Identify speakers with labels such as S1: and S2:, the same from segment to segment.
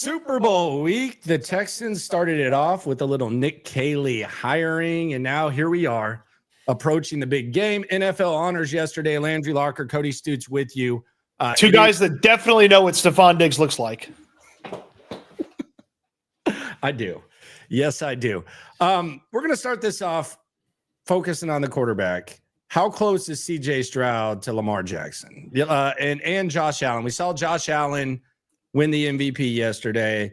S1: Super Bowl week. The Texans started it off with a little Nick Caley hiring, and now here we are approaching the big game. NFL honors yesterday. Landry, Larker, Cody, Stoots with you.
S2: Two guys that definitely know what Stefon Diggs looks like.
S1: I do. Yes, I do. We're going to start this off focusing on the quarterback. How close is CJ Stroud to Lamar Jackson and Josh Allen? We saw Josh Allen win the MVP yesterday.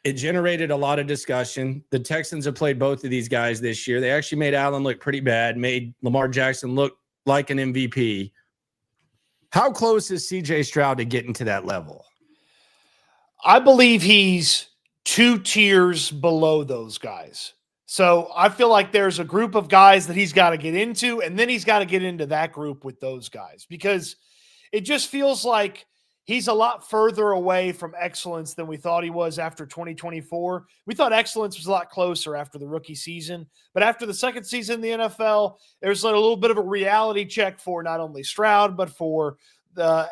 S1: It generated a lot of discussion. The Texans have played both of these guys this year. They actually made Allen look pretty bad, made Lamar Jackson look like an MVP. How close is CJ Stroud to getting to that level?
S2: I believe he's 2 tiers below those guys. So I feel like there's a group of guys that he's got to get into, and then he's got to get into that group with those guys, because it just feels like he's a lot further away from excellence than we thought he was after 2024. We thought excellence was a lot closer after the rookie season, but after the second season in the NFL, there's a little bit of a reality check for not only Stroud, but for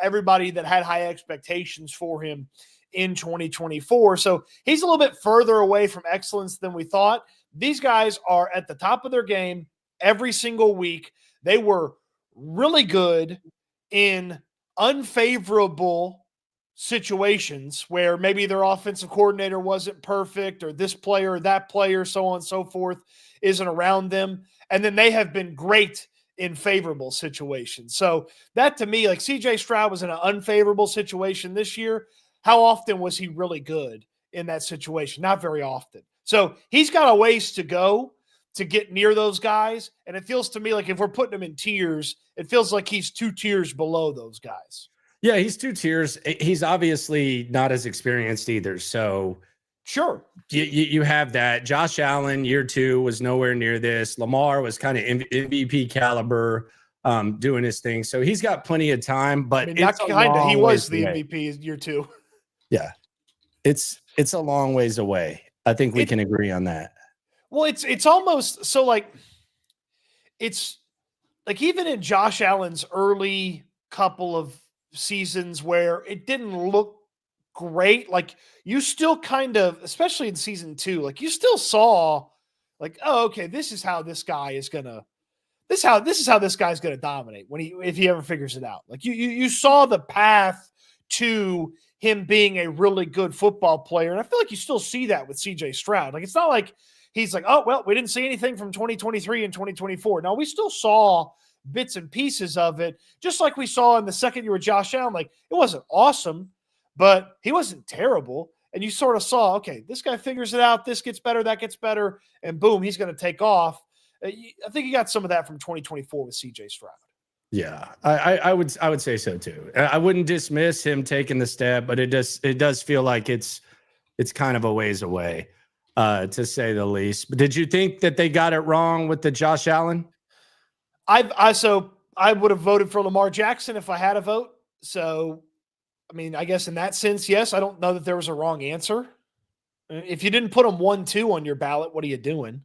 S2: everybody that had high expectations for him in 2024. So he's a little bit further away from excellence than we thought. These guys are at the top of their game every single week. They were really good in unfavorable situations where maybe their offensive coordinator wasn't perfect, or this player or that player, so on and so forth, isn't around them. And then they have been great in favorable situations. So that, to me, like, CJ Stroud was in an unfavorable situation this year. How often was he really good in that situation? Not very often. So he's got a ways to go to get near those guys. And it feels to me like if we're putting him in tiers, it feels like he's 2 tiers below those guys.
S1: Yeah, he's 2 tiers. He's obviously not as experienced either. So
S2: sure,
S1: you have that. Josh Allen, year 2, was nowhere near this. Lamar was kind of MVP caliber, doing his thing. So he's got plenty of time, but
S2: he was the MVP year 2.
S1: Yeah. It's a long ways away. I think we can agree on that.
S2: Well, it's almost so like, it's like even in Josh Allen's early couple of seasons where it didn't look great, like you still kind of, especially in season 2, like you still saw like, oh, okay, this is how this guy's gonna dominate if he ever figures it out. Like you saw the path to him being a really good football player. And I feel like you still see that with CJ Stroud. Like, it's not like he's like, oh, well, we didn't see anything from 2023 and 2024. Now, we still saw bits and pieces of it, just like we saw in the second year with Josh Allen. Like, it wasn't awesome, but he wasn't terrible. And you sort of saw, okay, this guy figures it out. This gets better, that gets better. And boom, he's going to take off. I think you got some of that from 2024 with CJ Stroud.
S1: Yeah, I would say so too. I wouldn't dismiss him taking the step, but it does feel like it's kind of a ways away, to say the least. But did you think that they got it wrong with the Josh Allen?
S2: So I would have voted for Lamar Jackson if I had a vote. So, I mean, I guess in that sense, yes. I don't know that there was a wrong answer. If you didn't put him 1-2 on your ballot, what are you doing?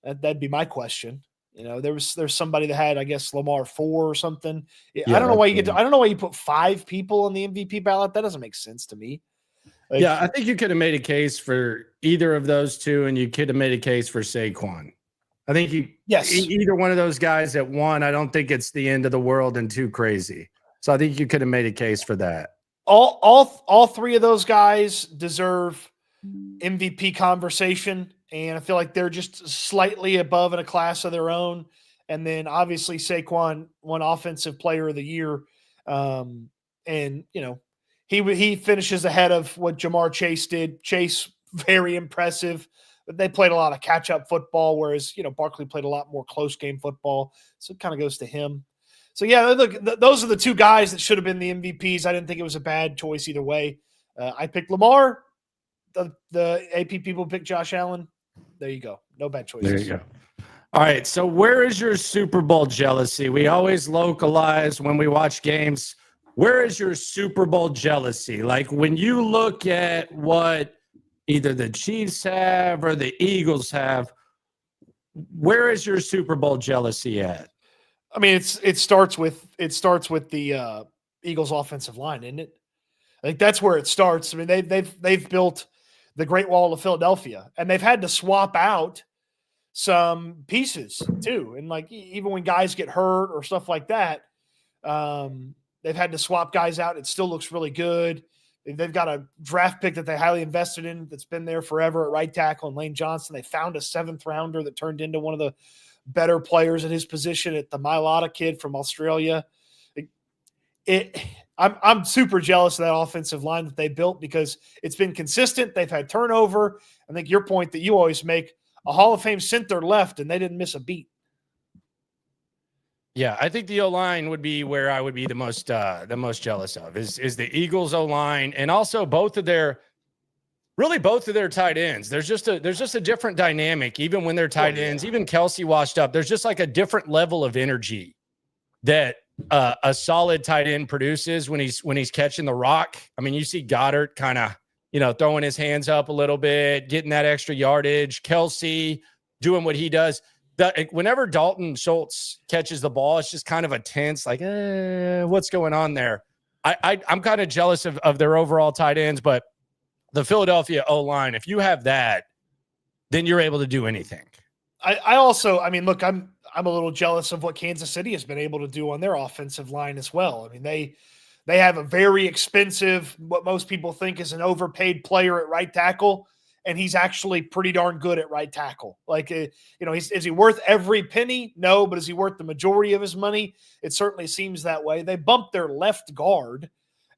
S2: That'd be my question. You know, there's somebody that had, I guess, Lamar 4 or something. Yeah, I don't know why you put 5 people on the MVP ballot. That doesn't make sense to me. Like,
S1: yeah, I think you could have made a case for either of those two, and you could have made a case for Saquon. I think either one of those guys at 1. I don't think it's the end of the world and too crazy. So I think you could have made a case for that.
S2: All 3 of those guys deserve MVP conversation. And I feel like they're just slightly above in a class of their own. And then obviously Saquon won Offensive Player of the Year. And, you know, he finishes ahead of what Jamar Chase did. Chase, very impressive. But they played a lot of catch-up football, whereas, you know, Barkley played a lot more close-game football. So it kind of goes to him. So, yeah, look, those are the 2 guys that should have been the MVPs. I didn't think it was a bad choice either way. I picked Lamar. The AP people picked Josh Allen. There you go. No bad choices.
S1: There you go. All right. So where is your Super Bowl jealousy? We always localize when we watch games. Where is your Super Bowl jealousy? Like when you look at what either the Chiefs have or the Eagles have, where is your Super Bowl jealousy at?
S2: I mean, it starts with the Eagles offensive line, isn't it? I think that's where it starts. I mean, they've built the Great Wall of Philadelphia, and they've had to swap out some pieces too. And like even when guys get hurt or stuff like that, they've had to swap guys out. It still looks really good. They've got a draft pick that they highly invested in that's been there forever at right tackle, and Lane Johnson. They found a 7th rounder that turned into one of the better players at his position at the Mailata kid from Australia. I'm super jealous of that offensive line that they built because it's been consistent. They've had turnover. I think your point that you always make, a Hall of Fame center left and they didn't miss a beat.
S1: Yeah, I think the O-line would be where I would be the most jealous of is the Eagles O-line, and also both of their tight ends. There's just a different dynamic, even when they're tight ends, even Kelsey washed up. There's just like a different level of energy that a solid tight end produces when he's catching the rock. I mean, you see Goddard kind of, throwing his hands up a little bit, getting that extra yardage. Kelsey doing what he does. Whenever Dalton Schultz catches the ball, it's just kind of a tense, like, what's going on there? I'm kind of jealous of their overall tight ends, but the Philadelphia O-line, if you have that, then you're able to do anything.
S2: I also, look, I'm a little jealous of what Kansas City has been able to do on their offensive line as well. I mean, they have a very expensive, what most people think is an overpaid player at right tackle, and he's actually pretty darn good at right tackle. Like, is he worth every penny? No, but is he worth the majority of his money? It certainly seems that way. They bumped their left guard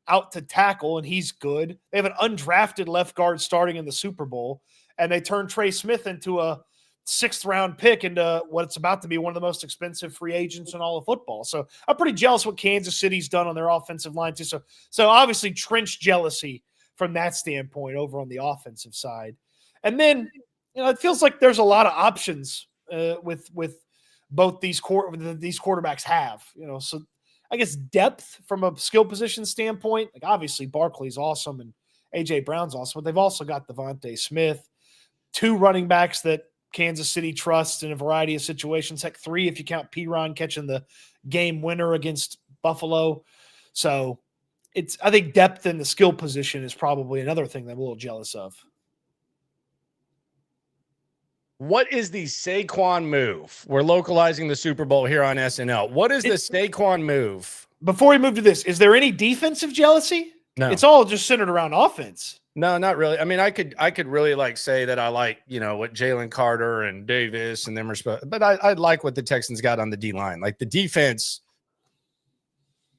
S2: out to tackle, and he's good. They have an undrafted left guard starting in the Super Bowl, and they turned Trey Smith into a 6th-round pick into what's about to be one of the most expensive free agents in all of football. So I'm pretty jealous what Kansas City's done on their offensive line too. So obviously trench jealousy from that standpoint over on the offensive side. And then, it feels like there's a lot of options with both these quarterbacks have, so I guess depth from a skill position standpoint, like obviously Barkley's awesome and A.J. Brown's awesome, but they've also got Devontae Smith, 2 running backs that Kansas City trusts in a variety of situations, heck 3 if you count Piron catching the game winner against Buffalo. So I think depth in the skill position is probably another thing that I'm a little jealous of.
S1: What is the Saquon move? We're localizing the Super Bowl here on SNL. What is the Saquon move?
S2: Before we move to this, is there any defensive jealousy?
S1: No.
S2: It's all just centered around offense.
S1: No, not really. I mean, I could really say that I like, what Jalen Carter and Davis and them are, but I like what the Texans got on the D line. Like the defense,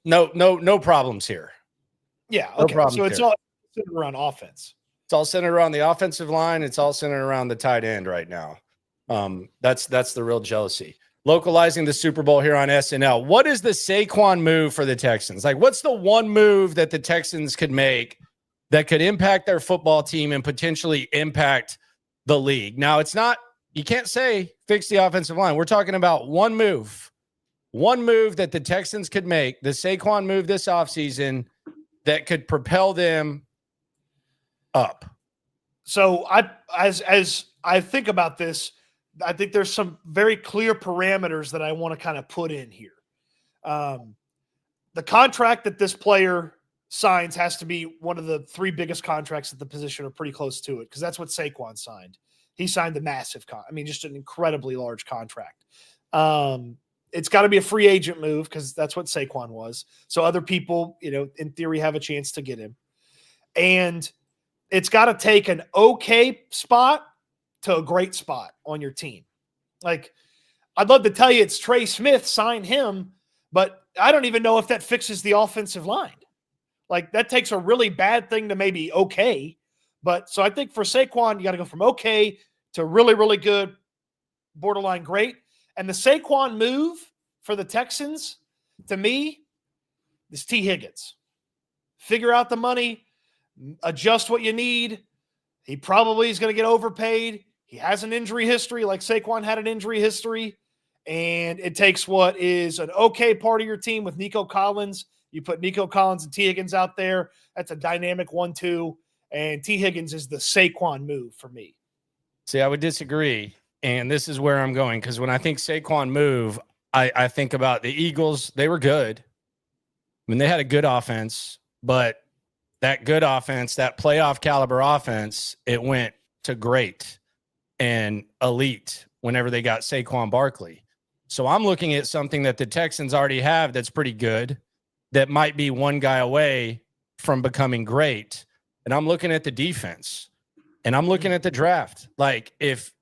S1: no problems here.
S2: Yeah. Okay. So it's all centered around offense.
S1: It's all centered around the offensive line. It's all centered around the tight end right now. That's the real jealousy. Localizing the Super Bowl here on SNL. What is the Saquon move for the Texans? Like, what's the one move that the Texans could make that could impact their football team and potentially impact the league? Now, you can't say fix the offensive line. We're talking about one move that the Texans could make, the Saquon move this offseason that could propel them up.
S2: So as I think about this, I think there's some very clear parameters that I want to kind of put in here. The contract that this player signs has to be one of the 3 biggest contracts at the position, or pretty close to it, because that's what Saquon signed. He signed a massive just an incredibly large contract. It's got to be a free agent move because that's what Saquon was. So other people, in theory, have a chance to get him. And it's got to take an okay spot to a great spot on your team. Like, I'd love to tell you it's Trey Smith, sign him, but I don't even know if that fixes the offensive line. Like, that takes a really bad thing to maybe okay. But so I think for Saquon, you got to go from okay to really, really good, borderline great. And the Saquon move for the Texans, to me, is T. Higgins. Figure out the money, adjust what you need. He probably is going to get overpaid. He has an injury history like Saquon had an injury history. And it takes what is an okay part of your team with Nico Collins. You put Nico Collins and T. Higgins out there. That's a dynamic 1-2. And T. Higgins is the Saquon move for me.
S1: See, I would disagree. And this is where I'm going. Because when I think Saquon move, I think about the Eagles. They were good. I mean, they had a good offense. But that good offense, that playoff caliber offense, it went to great and elite whenever they got Saquon Barkley. So I'm looking at something that the Texans already have that's pretty good, that might be one guy away from becoming great. And I'm looking at the defense, and I'm looking at the draft. Like if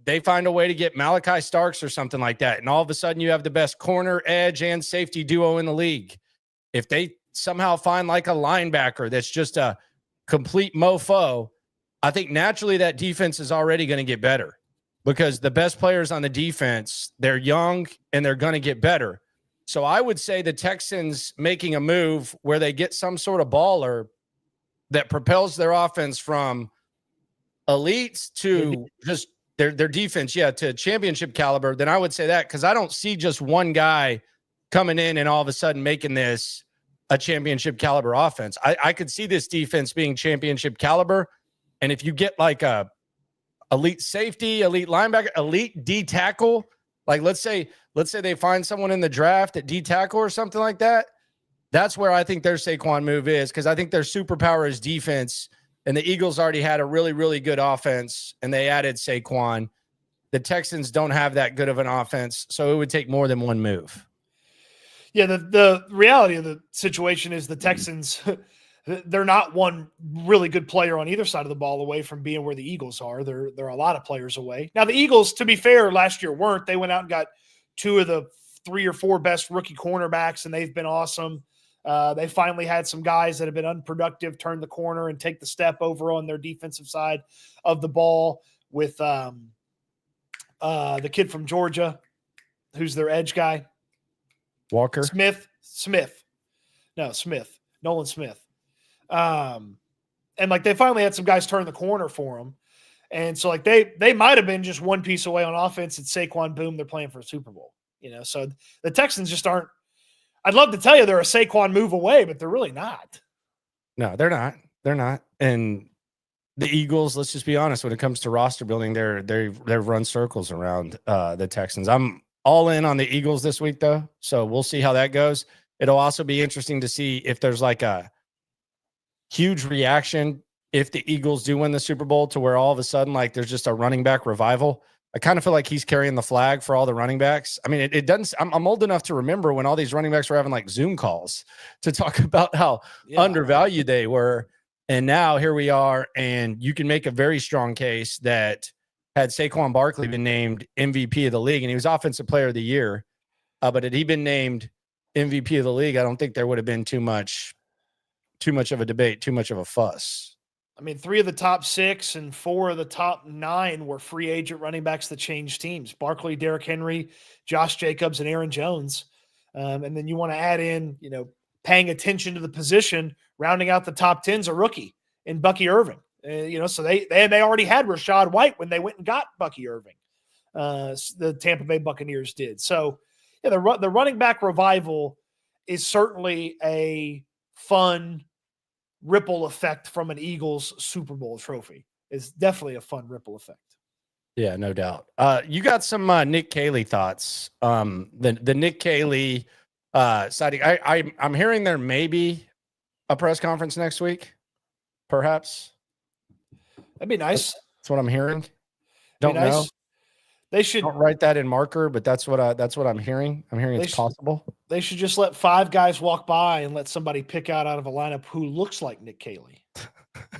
S1: they find a way to get Malachi Starks or something like that, and all of a sudden you have the best corner, edge, and safety duo in the league. If they somehow find like a linebacker that's just a complete mofo, I think naturally that defense is already going to get better, because the best players on the defense, they're young and they're going to get better. So I would say the Texans making a move where they get some sort of baller that propels their offense from elites to just their defense, to championship caliber, then I would say that, because I don't see just one guy coming in and all of a sudden making this a championship caliber offense. I could see this defense being championship caliber. And if you get like a elite safety, elite linebacker, elite D tackle, like let's say they find someone in the draft at D tackle or something like that, that's where I think their Saquon move is, because I think their superpower is defense. And the Eagles already had a really, really good offense, and they added Saquon. The Texans don't have that good of an offense, so it would take more than one move.
S2: Yeah, the reality of the situation is the Texans, they're not one really good player on either side of the ball away from being where the Eagles are. They're a lot of players away. Now, the Eagles, to be fair, last year weren't. They went out and got 2 of the 3 or 4 best rookie cornerbacks, and they've been awesome. They finally had some guys that have been unproductive turn the corner and take the step over on their defensive side of the ball with the kid from Georgia, who's their edge guy.
S1: Walker?
S2: Smith. Nolan Smith. And like they finally had some guys turn the corner for them. And so like they might have been just one piece away on offense at Saquon, boom, they're playing for a Super Bowl. So the Texans just aren't. I'd love to tell you they're a Saquon move away, but they're really not.
S1: No, they're not. They're not. And the Eagles, let's just be honest, when it comes to roster building, they've run circles around the Texans. I'm all in on the Eagles this week, though, so we'll see how that goes. It'll also be interesting to see if there's like a huge reaction if the Eagles do win the Super Bowl, to where all of a sudden like there's just a running back revival. I kind of feel like he's carrying the flag for all the running backs. I mean, it doesn't. I'm old enough to remember when all these running backs were having like Zoom calls to talk about how undervalued they were. And now here we are, and you can make a very strong case that had Saquon Barkley been named MVP of the league, and he was Offensive Player of the Year, but had he been named MVP of the league, I don't think there would have been too much of a debate, too much of a fuss.
S2: I mean, 3 of the top 6 and 4 of the top 9 were free agent running backs that changed teams. Barkley, Derrick Henry, Josh Jacobs, and Aaron Jones. And then you want to add in, paying attention to the position, rounding out the top 10's a rookie in Bucky Irving. So they already had Rashad White when they went and got Bucky Irving. The Tampa Bay Buccaneers did. So the running back revival is certainly a fun ripple effect from an Eagles Super Bowl trophy. It's definitely a fun ripple effect.
S1: Yeah, no doubt. You got some Nick Caley thoughts. The Nick Caley sighting. I'm hearing there may be a press conference next week, perhaps.
S2: That'd be nice.
S1: That's what I'm hearing. Don't know.
S2: They should
S1: don't write that in marker, but that's what I'm hearing. I'm hearing it's possible.
S2: They should just let 5 guys walk by and let somebody pick out of a lineup who looks like Nick Caley,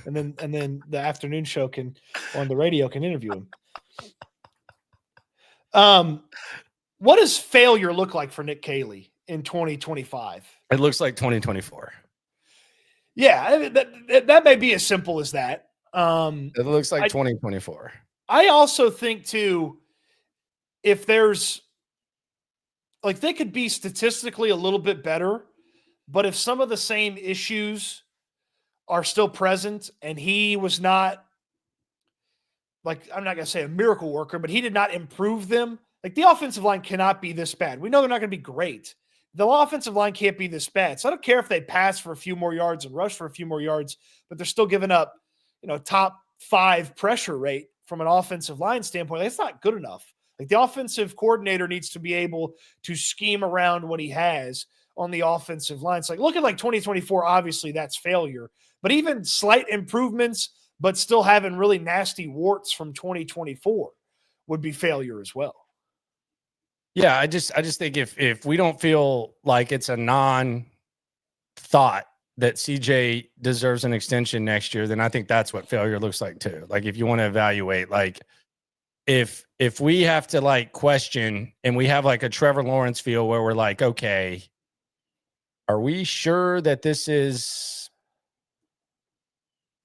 S2: and then the afternoon show on the radio can interview him. What does failure look like for Nick Caley in 2025?
S1: It looks like 2024.
S2: Yeah, that may be as simple as that.
S1: It looks like 2024.
S2: I also think too, if there's like they could be statistically a little bit better, but if some of the same issues are still present and he was not, like, I'm not going to say a miracle worker, but he did not improve them. Like the offensive line cannot be this bad. We know they're not going to be great. The offensive line can't be this bad. So I don't care if they pass for a few more yards and rush for a few more yards, but they're still giving up, top 5 pressure rate from an offensive line standpoint. That's not good enough. Like the offensive coordinator needs to be able to scheme around what he has on the offensive line. It's like, look at like 2024, obviously that's failure, but even slight improvements, but still having really nasty warts from 2024 would be failure as well.
S1: Yeah, I just think if we don't feel like it's a non-thought that CJ deserves an extension next year, then I think that's what failure looks like too. Like if you want to evaluate, like if we have to like question and we have like a Trevor Lawrence feel where we're like, okay, are we sure that this is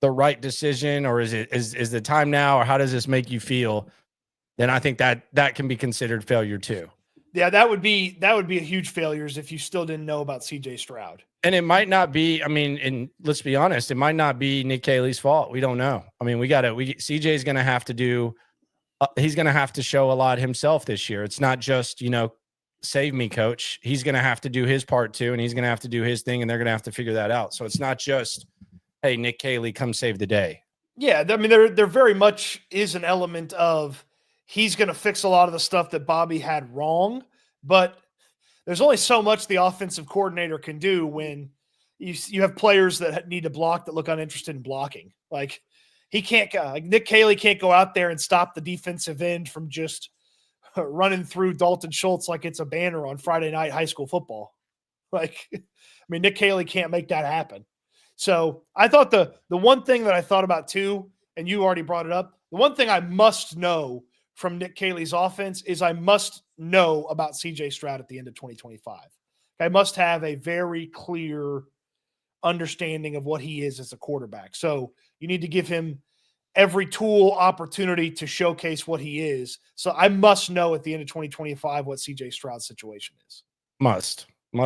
S1: the right decision, or is the time now, or how does this make you feel? Then I think that can be considered failure too.
S2: Yeah, that would be a huge failure if you still didn't know about CJ Stroud.
S1: And it might not be, I mean, and let's be honest, it might not be Nick Caley's fault. We don't know. I mean, CJ's going to have to do, he's going to have to show a lot himself this year. It's not just, save me, coach. He's going to have to do his part too, and he's going to have to do his thing, and they're going to have to figure that out. So it's not just, hey, Nick Caley, come save the day.
S2: Yeah, I mean, there very much is an element of he's going to fix a lot of the stuff that Bobby had wrong, but there's only so much the offensive coordinator can do when you have players that need to block that look uninterested in blocking. Like he can't, Nick Caley can't go out there and stop the defensive end from just running through Dalton Schultz like it's a banner on Friday night high school football. Like, I mean, Nick Caley can't make that happen. So I thought the one thing that I thought about too, and you already brought it up, the one thing I must know from Nick Caley's offense is I must know about CJ Stroud at the end of 2025. I must have a very clear understanding of what he is as a quarterback. So you need to give him every tool opportunity to showcase what he is. So I must know at the end of 2025 what CJ Stroud's situation is.
S1: Must. The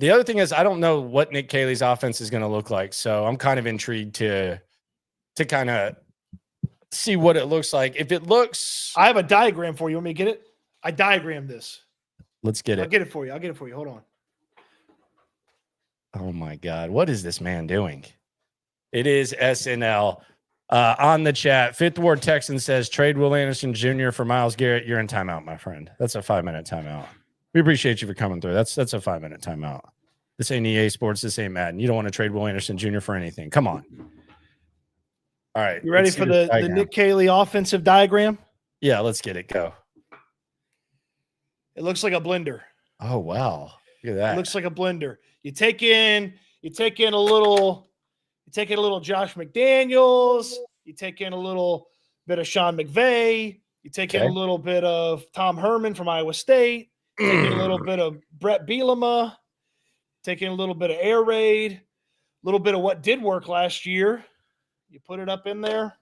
S1: other thing is I don't know what Nick Caley's offense is going to look like. So I'm kind of intrigued to kind of see what it looks like. If it looks,
S2: I have a diagram for you. Want me to get it? I diagrammed this.
S1: Let's get it.
S2: I'll get it for you. Hold on.
S1: Oh my God. What is this man doing? It is SNL. On the chat, Fifth Ward Texan says, trade Will Anderson Jr. for Myles Garrett. You're in timeout, my friend. That's a 5-minute timeout. We appreciate you for coming through. That's a 5-minute timeout. This ain't EA Sports. This ain't Madden. You don't want to trade Will Anderson Jr. for anything. Come on. All right.
S2: You ready for the Nick Caley offensive diagram?
S1: Yeah, let's get it. Go.
S2: It looks like a blender.
S1: Oh, wow. Look at that.
S2: It looks like a blender. You take in a little Josh McDaniels. You take in a little bit of Sean McVay. You take in a little bit of Tom Herman from Iowa State. Take in a little bit of Brett Bielema. Take in a little bit of Air Raid. A little bit of what did work last year. You put it up in there.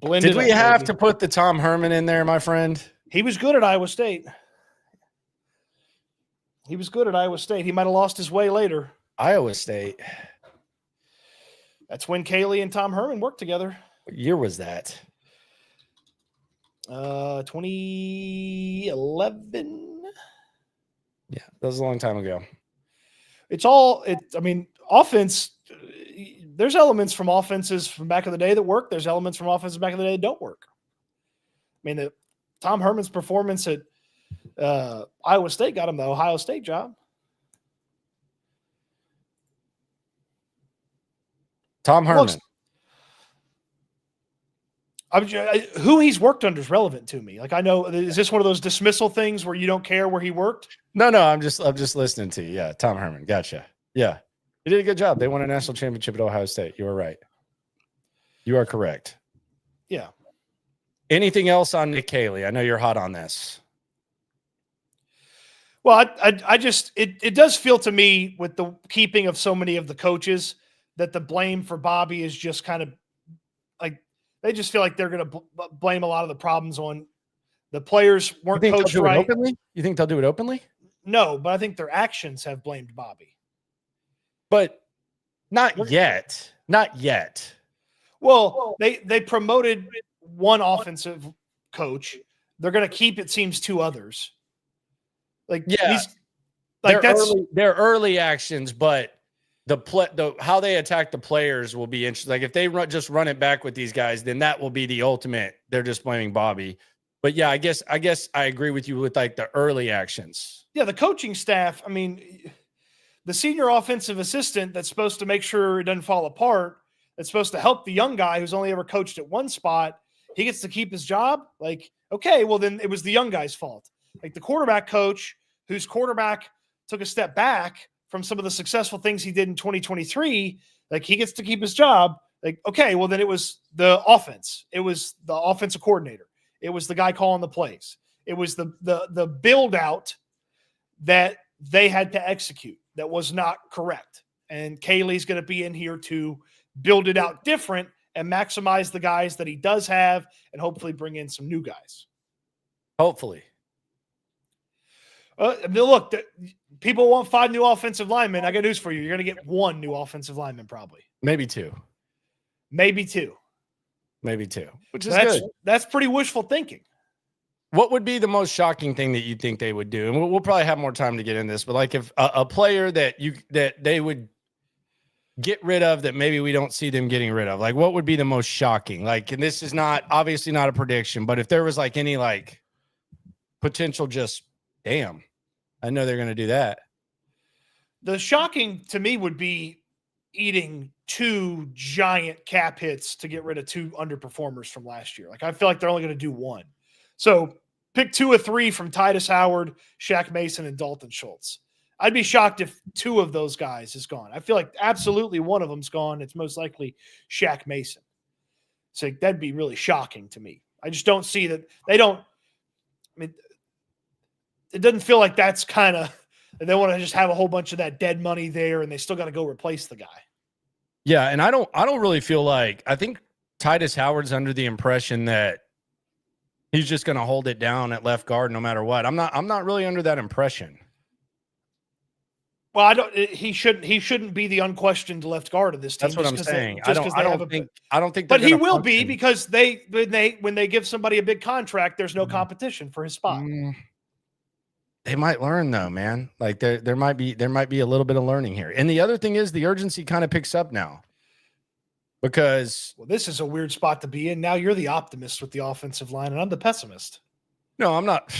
S1: Did we have to put the Tom Herman in there, my friend?
S2: He was good at Iowa State. He might have lost his way later.
S1: Iowa State.
S2: That's when Caley and Tom Herman worked together.
S1: What year was that?
S2: 2011.
S1: Yeah, that was a long time ago.
S2: Offense, there's elements from offenses from back in the day that work. There's elements from offenses back in the day that don't work. I mean, Tom Herman's performance at Iowa State got him the Ohio State job.
S1: Tom Herman.
S2: Who he's worked under is relevant to me. Like, I know, is this one of those dismissal things where you don't care where he worked?
S1: No, I'm just listening to you. Yeah, Tom Herman. Gotcha. Yeah, he did a good job. They won a national championship at Ohio State. You were right. You are correct.
S2: Yeah.
S1: Anything else on Nick Caley? I know you're hot on this.
S2: Well, it does feel to me with the keeping of so many of the coaches that the blame for Bobby is just kind of like, they just feel like they're going to blame a lot of the problems on the players weren't coached right.
S1: Openly? You think they'll do it openly?
S2: No, but I think their actions have blamed Bobby.
S1: But not yet. Not yet.
S2: Well, they promoted one offensive coach. They're going to keep, it seems, 2 others. Like,
S1: yeah, they're early actions, but how they attack the players will be interesting. Like if they just run it back with these guys, then that will be the ultimate. They're just blaming Bobby. But yeah, I guess I agree with you with like the early actions.
S2: Yeah, the coaching staff, I mean, the senior offensive assistant that's supposed to make sure it doesn't fall apart, that's supposed to help the young guy who's only ever coached at one spot, he gets to keep his job. Like, okay, well, then it was the young guy's fault. Like the quarterback coach, whose quarterback took a step back from some of the successful things he did in 2023, like he gets to keep his job. Like, okay, well, then it was the offense. It was the offensive coordinator. It was the guy calling the plays. It was the build out that they had to execute that was not correct. And Kaylee's going to be in here to build it out different and maximize the guys that he does have and hopefully bring in some new guys.
S1: Hopefully.
S2: Look, people want 5 new offensive linemen. I got news for you. You're going to get 1 new offensive lineman probably.
S1: Maybe 2.
S2: Maybe 2.
S1: Maybe 2, which is good.
S2: That's pretty wishful thinking.
S1: What would be the most shocking thing that you think they would do? And we'll probably have more time to get in this, but like if a player that they would get rid of that maybe we don't see them getting rid of, like what would be the most shocking? Like, and this is not obviously not a prediction, but if there was like any like potential, just damn, I know they're going to do that.
S2: The shocking to me would be eating 2 giant cap hits to get rid of 2 underperformers from last year. Like I feel like they're only going to do 1. So pick 2 or 3 from Titus Howard, Shaq Mason, and Dalton Schultz. I'd be shocked if 2 of those guys is gone. I feel like absolutely one of them's gone. It's most likely Shaq Mason. So that'd be really shocking to me. I just don't see that they don't. I mean, it doesn't feel like that's kind of they want to just have a whole bunch of that dead money there, and they still got to go replace the guy.
S1: Yeah, and I don't really feel like I think Titus Howard's under the impression that he's just going to hold it down at left guard no matter what. I'm not really under that impression.
S2: Well, he shouldn't be the unquestioned left guard of this team.
S1: That's what I'm saying. I don't think.
S2: But he will be because when they give somebody a big contract, there's no competition for his spot.
S1: They might learn though, man. Like there might be a little bit of learning here. And the other thing is the urgency kind of picks up now. Because
S2: this is a weird spot to be in. Now you're the optimist with the offensive line, and I'm the pessimist.
S1: No, I'm not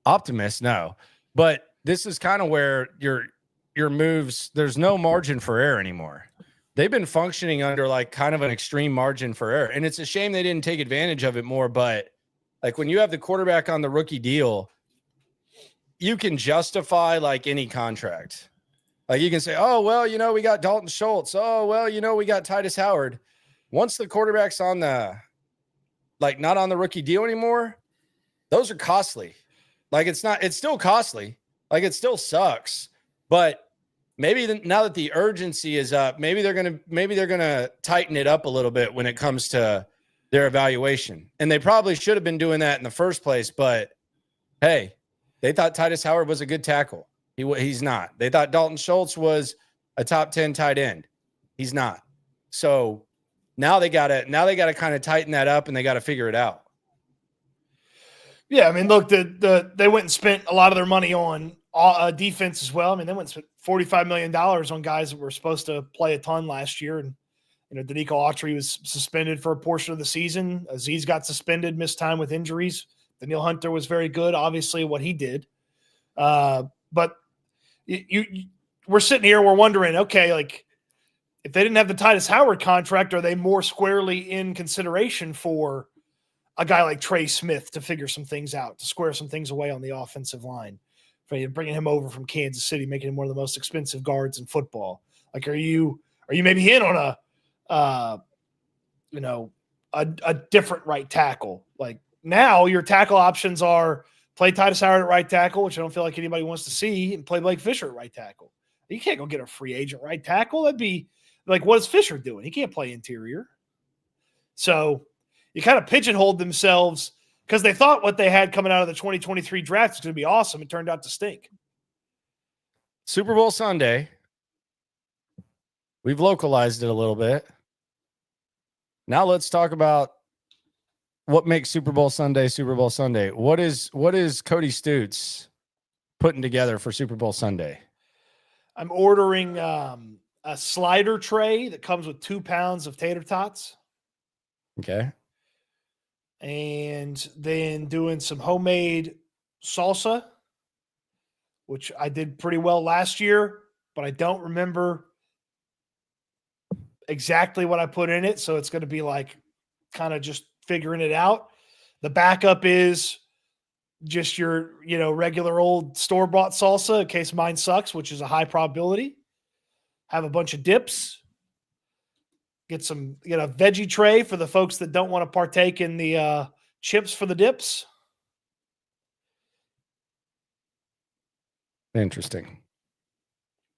S1: optimist. No, but this is kind of where your moves. There's no margin for error anymore. They've been functioning under like kind of an extreme margin for error, and it's a shame they didn't take advantage of it more. But like when you have the quarterback on the rookie deal, you can justify like any contract. Like you can say, oh, well, we got Dalton Schultz. Oh, well, we got Titus Howard. Once the quarterback's on not on the rookie deal anymore, those are costly. Like it's still costly. Like it still sucks. But maybe now that the urgency is up, maybe they're going to tighten it up a little bit when it comes to their evaluation. And they probably should have been doing that in the first place. But hey, they thought Titus Howard was a good tackle. He's not. They thought Dalton Schultz was a top 10 tight end. He's not. So now they gotta kind of tighten that up and they got to figure it out.
S2: Yeah, I mean, look, they went and spent a lot of their money on defense as well. I mean, they went and spent $45 million on guys that were supposed to play a ton last year. And Danico Autry was suspended for a portion of the season. Aziz got suspended, missed time with injuries. Daniil Hunter was very good, obviously, what he did. But we're sitting here, we're wondering, okay, like if they didn't have the Titus Howard contract, are they more squarely in consideration for a guy like Trey Smith to figure some things out, to square some things away on the offensive line, bringing him over from Kansas City, making him one of the most expensive guards in football? Like, are you maybe in on a different right tackle? Like now your tackle options are play Titus Howard at right tackle, which I don't feel like anybody wants to see, and play Blake Fisher at right tackle. You can't go get a free agent right tackle. That'd be like, what is Fisher doing? He can't play interior. So you kind of pigeonholed themselves because they thought what they had coming out of the 2023 draft was going to be awesome. It turned out to stink.
S1: Super Bowl Sunday. We've localized it a little bit. Now let's talk about what makes Super Bowl Sunday Super Bowl Sunday. What is Cody Stoots putting together for Super Bowl Sunday?
S2: I'm ordering a slider tray that comes with 2 pounds of tater tots.
S1: Okay.
S2: and then doing some homemade salsa, which I did pretty well last year, but I don't remember exactly what I put in it. So it's going to be like kind of just figuring it out. The backup is just your, regular old store-bought salsa in case mine sucks, which is a high probability. Have a bunch of dips. Get a veggie tray for the folks that don't want to partake in the chips for the dips.
S1: Interesting.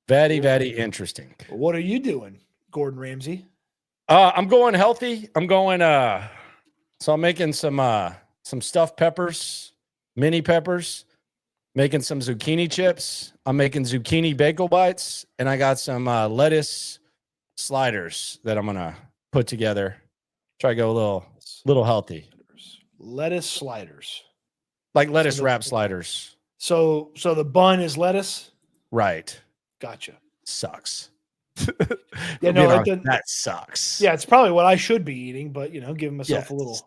S1: Very, very interesting.
S2: What are you doing, Gordon Ramsay?
S1: I'm going healthy. I'm going so I'm making some stuffed peppers, mini peppers, making some zucchini chips. I'm making zucchini bagel bites, and I got some lettuce sliders that I'm gonna put together. Try to go a little healthy.
S2: Lettuce sliders.
S1: Like lettuce wrap sliders.
S2: So the bun is lettuce?
S1: Right.
S2: Gotcha.
S1: Sucks.
S2: Yeah, no,
S1: that sucks.
S2: Yeah, it's probably what I should be eating, but giving myself a little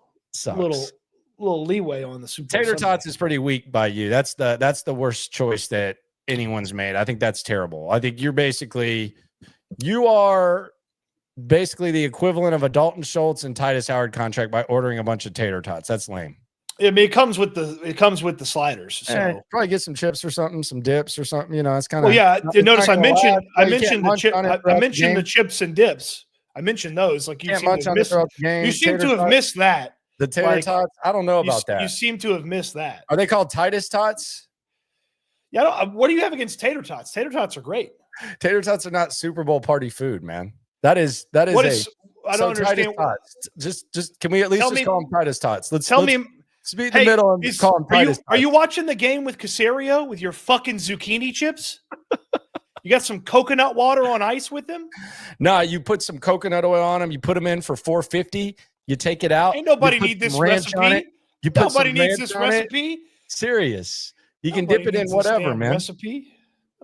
S2: leeway on the Super Bowl
S1: Tater tots
S2: Sunday.
S1: is pretty weak by you. That's the worst choice that anyone's made. I think that's terrible. I think you are basically the equivalent of a Dalton Schultz and Titus Howard contract by ordering a bunch of tater tots. That's lame.
S2: I mean, it comes with the sliders. So
S1: probably get some chips or something, some dips or something. It's kind of.
S2: Well, yeah. You notice I mentioned the chips and dips. I mentioned those. Like you seem to have missed that.
S1: The tater tots. I don't know about that.
S2: You seem to have missed that.
S1: Are they called Titus tots?
S2: Yeah. What do you have against tater tots? Tater tots are great.
S1: Tater tots are not Super Bowl party food, man. That is.
S2: I don't understand.
S1: Just can we at least just call them Titus tots? Let's speed
S2: hey,
S1: the middle and call them Titus tots.
S2: Are you watching the game with Caserio with your fucking zucchini chips? You got some coconut water on ice with them?
S1: No, you put some coconut oil on them. You put them in for $4.50. You take it out.
S2: Ain't nobody need this recipe. Nobody needs this recipe.
S1: Serious. You can dip it in whatever, man.
S2: Recipe?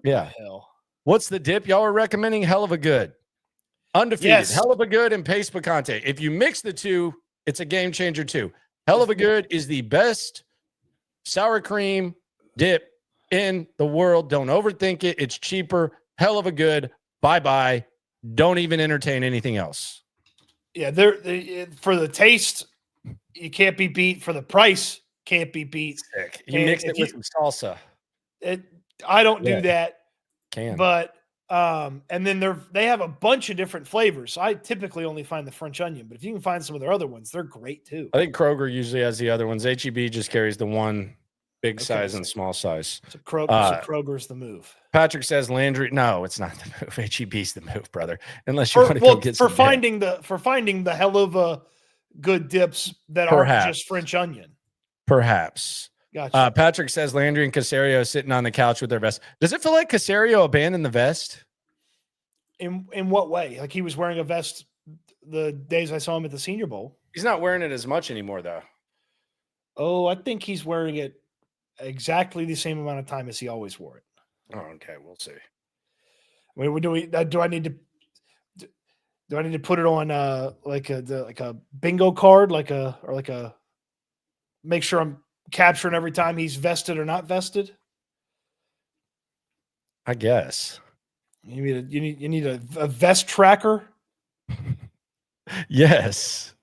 S1: Yeah. Hell. What's the dip y'all are recommending? Hell of a good. Undefeated. Yes. Hell of a good and paste picante. If you mix the two, it's a game changer too. Hell of a good is the best sour cream dip in the world. Don't overthink it. It's cheaper. Hell of a good. Bye-bye. Don't even entertain anything else.
S2: Yeah, for the taste, you can't be beat. For the price, can't be beat.
S1: Sick. You mix it with some salsa.
S2: I don't do that.
S1: Can.
S2: But and then they have a bunch of different flavors. I typically only find the French onion, but if you can find some of their other ones, they're great too.
S1: I think Kroger usually has the other ones. HEB just carries the one big size and small size.
S2: So Kroger's the move.
S1: Patrick says Landry. No, it's not the move. HEB's the move, brother. Unless you want to go get some
S2: finding the hell of a good dips that aren't just French onion.
S1: Perhaps.
S2: Gotcha.
S1: Patrick says Landry and Caserio sitting on the couch with their vest. Does it feel like Caserio abandoned the vest?
S2: In what way? Like he was wearing a vest the days I saw him at the Senior Bowl.
S1: He's not wearing it as much anymore, though.
S2: Oh, I think he's wearing it exactly the same amount of time as he always wore it.
S1: Oh, okay. We'll see.
S2: I mean, do I need to put it on like a bingo card, or make sure I'm capturing every time he's vested or not vested?
S1: I guess.
S2: You need a vest tracker?
S1: Yes.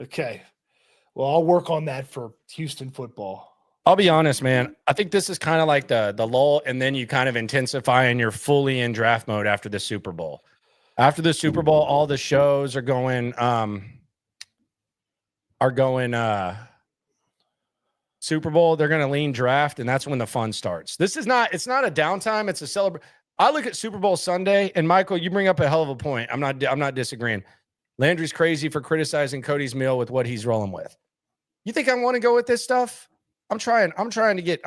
S2: Okay. Well, I'll work on that for Houston football.
S1: I'll be honest, man. I think this is kind of like the lull, and then you kind of intensify and you're fully in draft mode after the Super Bowl. After the Super Bowl, all the shows are going Super Bowl. They're going to lean draft, and that's when the fun starts. It's not a downtime. It's a celebration. I look at Super Bowl Sunday, and Michael, you bring up a hell of a point. I'm not disagreeing. Landry's crazy for criticizing Cody's meal with what he's rolling with. You think I want to go with this stuff? I'm trying to get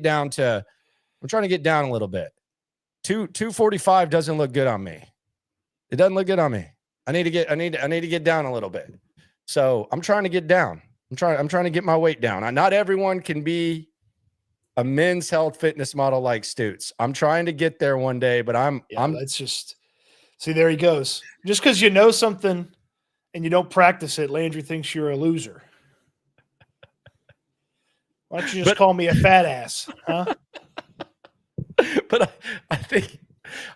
S1: down a little bit. 245 doesn't look good on me. It doesn't look good on me. I need to get down a little bit. So I'm trying to get down. I'm trying to get my weight down. Not everyone can be a men's health fitness model like Stoots. I'm trying to get there one day, but
S2: let's just see, there he goes. Just because you know something and you don't practice it, Landry thinks you're a loser. Why don't you just call me a fat ass? Huh?
S1: But I think.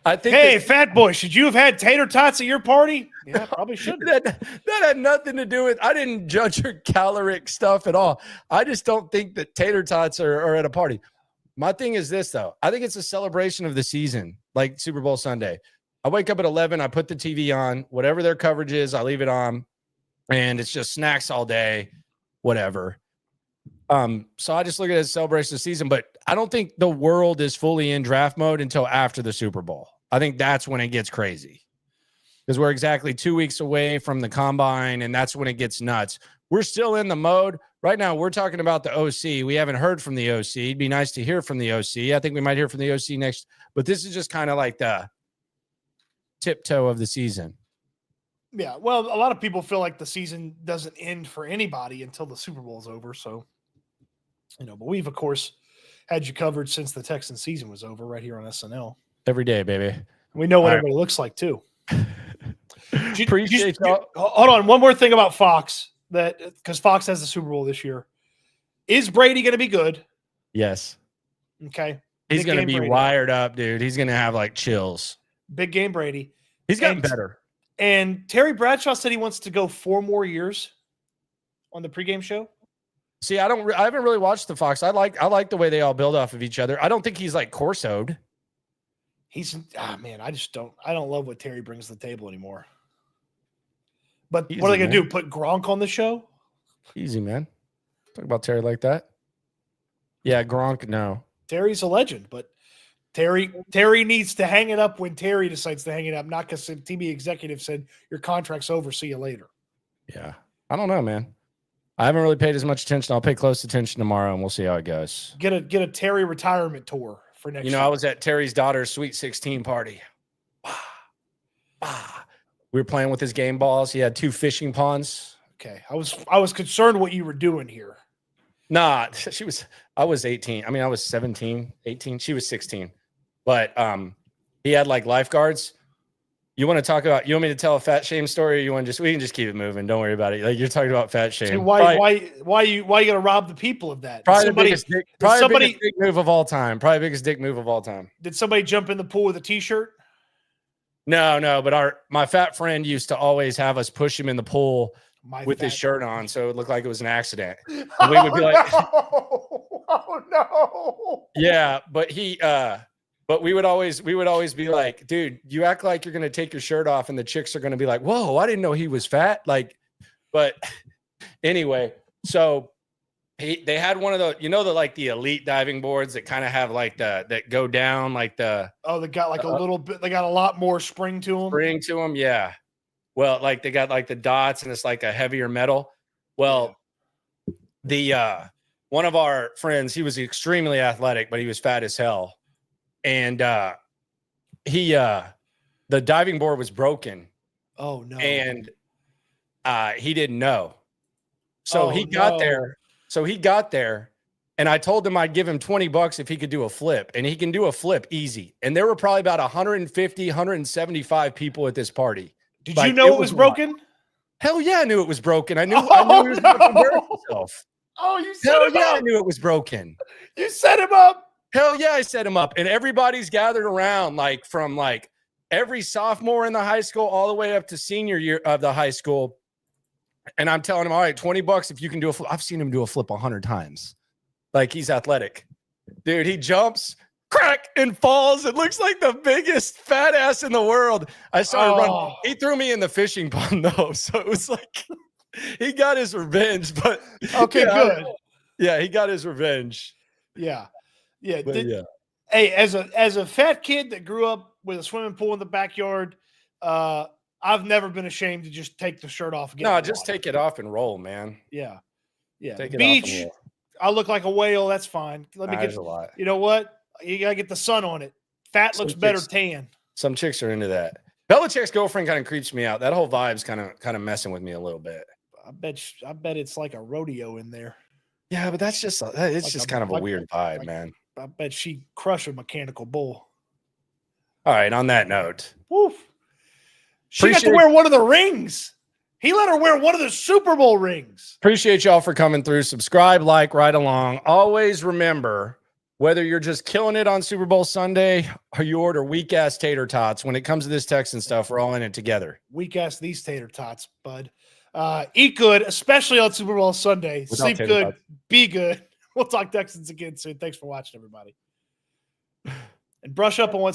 S2: Hey, fat boy, should you have had tater tots at your party? Yeah, probably should.
S1: That had nothing to do with. I didn't judge your caloric stuff at all. I just don't think that tater tots are at a party. My thing is this, though. I think it's a celebration of the season, like Super Bowl Sunday. I wake up at 11. I put the TV on. Whatever their coverage is, I leave it on. And it's just snacks all day, whatever. So I just look at it as a celebration of the season. But I don't think the world is fully in draft mode until after the Super Bowl. I think that's when it gets crazy. Because we're exactly 2 weeks away from the combine, and that's when it gets nuts. We're still in the mode. Right now, we're talking about the OC. We haven't heard from the OC. It'd be nice to hear from the OC. I think we might hear from the OC next. But this is just kind of like the tiptoe of the season.
S2: Yeah, well, a lot of people feel like the season doesn't end for anybody until the Super Bowl is over. So, but we've, of course, had you covered since the Texans season was over right here on SNL.
S1: Every day, baby.
S2: We know what everybody looks like, too.
S1: Appreciate y'all.
S2: Hold on. One more thing about Fox, because Fox has the Super Bowl this year. Is Brady going to be good?
S1: Yes.
S2: Okay.
S1: He's going to be wired up, dude. He's going to have like chills.
S2: Big game Brady.
S1: He's gotten better.
S2: And Terry Bradshaw said he wants to go 4 more years on the pregame show.
S1: See, I haven't really watched the Fox. I like the way they all build off of each other. I don't think he's like Corso'd.
S2: Man, I don't love what Terry brings to the table anymore. But
S1: Easy,
S2: what are they going to
S1: man.
S2: do? Put Gronk on the show?
S1: Easy, man. Talk about Terry like that. Yeah, Gronk, no.
S2: Terry's a legend, but Terry needs to hang it up when Terry decides to hang it up, not because the TV executive said your contract's over, see you later.
S1: Yeah. I don't know, man. I haven't really paid as much attention. I'll pay close attention tomorrow, and we'll see how it goes.
S2: Get a Terry retirement tour for next year.
S1: I was at Terry's daughter's Sweet 16 party. We were playing with his game balls. He had 2 fishing ponds.
S2: Okay. I was concerned what you were doing here.
S1: Nah, I was 18. I mean, I was 17, 18. She was 16. But he had like lifeguards. You want me to tell a fat shame story, or we can just keep it moving. Don't worry about it. Like, you're talking about fat shame.
S2: See, why you gonna rob the people of that?
S1: Probably the biggest dick move of all time. Probably the biggest dick move of all time.
S2: Did somebody jump in the pool with a t-shirt?
S1: No, but my fat friend used to always have us push him in the pool with his shirt on, so it looked like it was an accident. And we would be like,
S2: "Oh no!"
S1: Yeah, but we would always be like, "Dude, you act like you're gonna take your shirt off," and the chicks are gonna be like, "Whoa, I didn't know he was fat." Like, but anyway, so they had one of the the elite diving boards that kind of have like that go down like the.
S2: Oh, they got like a little bit. They got a lot more spring to them.
S1: Yeah. Well, like they got like the dots, and it's like a heavier metal. Well, the one of our friends, he was extremely athletic, but he was fat as hell. And the diving board was broken.
S2: Oh no.
S1: And he didn't know. So he got there, and I told him I'd give him $20 if he could do a flip, and he can do a flip easy. And there were probably about 150, 175 people at this party.
S2: Did you know it was broken?
S1: Hell yeah, I knew it was broken. I knew he was going to embarrass himself.
S2: Oh, you set him up.
S1: I knew it was broken.
S2: You set him up.
S1: Hell yeah, I set him up. And everybody's gathered around, like from like every sophomore in the high school all the way up to senior year of the high school. And I'm telling him, all right, $20 if you can do a flip. I've seen him do a flip 100 times. Like, he's athletic. Dude, he jumps, crack, and falls. It looks like the biggest fat ass in the world. I started running. He threw me in the fishing pond, though. So it was like he got his revenge. But
S2: okay, good.
S1: Yeah, he got his revenge.
S2: Yeah.
S1: Yeah.
S2: Hey, as a fat kid that grew up with a swimming pool in the backyard, I've never been ashamed to just take the shirt off.
S1: Just take it off and roll, man.
S2: Yeah.
S1: Take it
S2: beach.
S1: off and roll.
S2: I look like a whale. That's fine. Let me get
S1: a lot.
S2: You know what? You gotta get the sun on it. Fat looks better tan.
S1: Some chicks are into that. Belichick's girlfriend kind of creeps me out. That whole vibe's kind of messing with me a little bit.
S2: I bet it's like a rodeo in there.
S1: Yeah, but that's just kind of a weird vibe, man.
S2: I bet she crushed a mechanical bull.
S1: All right, on that note.
S2: Woof. She got to wear one of the rings. He let her wear one of the Super Bowl rings.
S1: Appreciate y'all for coming through. Subscribe, like, right along. Always remember, whether you're just killing it on Super Bowl Sunday or you order weak-ass tater tots, when it comes to this Texan stuff, we're all in it together.
S2: Weak-ass these tater tots, bud. Eat good, especially on Super Bowl Sunday.
S1: Without
S2: Sleep
S1: tater
S2: good.
S1: tots.
S2: Be good. We'll talk Texans again soon. Thanks for watching, everybody. And brush up on what's